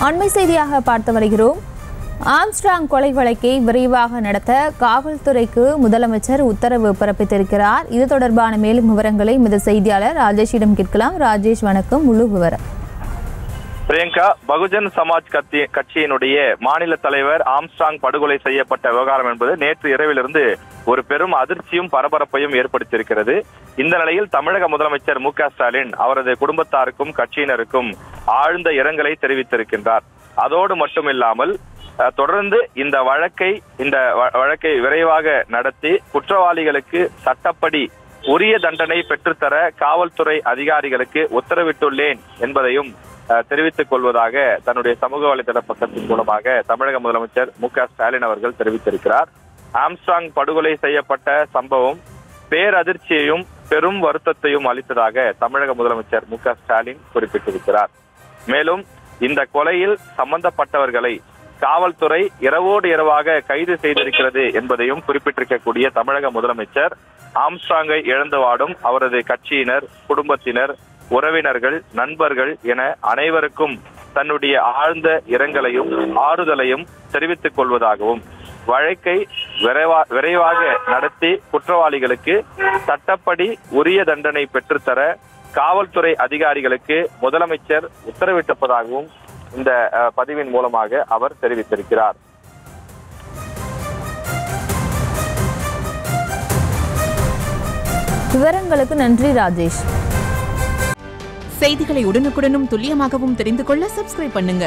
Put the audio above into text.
அண்மை செய்தியாக பார்த்து வருகிறோம். ஆம்ஸ்ட்ராங் கொலை வழக்கை விரைவாக நடத்த காவல்துறைக்கு முதலமைச்சர் உத்தரவு பிறப்பித்திருக்கிறார். இது தொடர்பான மேலும் விவரங்களை இந்த செய்தியாளர் ராஜேஷிடம் கேட்கலாம். ராஜேஷ், வணக்கம். முழு விவரம். பிரியங்கா, பகுஜன் சமாஜ் கட்சியினுடைய மாநில தலைவர் ஆம்ஸ்ட்ராங் படுகொலை செய்யப்பட்ட விவகாரம் என்பது நேற்று இரவிலிருந்து ஒரு பெரும் அதிர்ச்சியும் பரபரப்பையும் ஏற்படுத்தியிருக்கிறது. இந்த நிலையில் தமிழக முதலமைச்சர் மு.க. ஸ்டாலின் அவரது குடும்பத்தாருக்கும் கட்சியினருக்கும் ஆழ்ந்த இரங்கலை தெரிவித்திருக்கின்றார். அதோடு மட்டுமில்லாமல் தொடர்ந்து இந்த வழக்கை விரைவாக நடத்தி குற்றவாளிகளுக்கு சட்டப்படி உரிய தண்டனை பெற்றுத்தர காவல்துறை அதிகாரிகளுக்கு உத்தரவிட்டுள்ளேன் என்பதையும் தெரிவித்துக் கொள்வதாக தன்னுடைய சமூக வலைதள பக்கத்தின் மூலமாக தமிழக முதலமைச்சர் மு.க. ஸ்டாலின் அவர்கள் தெரிவித்திருக்கிறார். ஆம்ஸ்ட்ராங் படுகொலை செய்யப்பட்ட சம்பவம் பேரதிர்ச்சியையும் பெரும் வருத்தத்தையும் அளித்ததாக தமிழக முதலமைச்சர் மு.க. ஸ்டாலின் குறிப்பிட்டிருக்கிறார். மேலும் இந்த கொலையில் சம்பந்தப்பட்டவர்களை காவல்துறை இரவோடு இரவாக கைது செய்திருக்கிறது என்பதையும் குறிப்பிட்டிருக்கக்கூடிய தமிழக முதலமைச்சர் ஆம்ஸ்ட்ராங்கை இழந்து வாடும் அவரது கட்சியினர், குடும்பத்தினர், உறவினர்கள், நண்பர்கள் என அனைவருக்கும் தன்னுடைய ஆழ்ந்த இரங்கலையும் ஆறுதலையும் தெரிவித்துக் கொள்வதாகவும் வழக்கை விரைவாக நடத்தி குற்றவாளிகளுக்கு சட்டப்படி உரிய தண்டனை பெற்றுத்தர காவல்துறை அதிகாரிகளுக்கு முதலமைச்சர் உத்தரவிட்டிருப்பதாகவும் இந்த பதிவின் மூலமாக அவர் தெரிவித்திருக்கிறார். விவரங்களுக்கு நன்றி ராஜேஷ். செய்திகளை உடனுக்குடனும் துல்லியமாகவும் தெரிந்து கொள்ள சப்ஸ்கிரைப் பண்ணுங்க.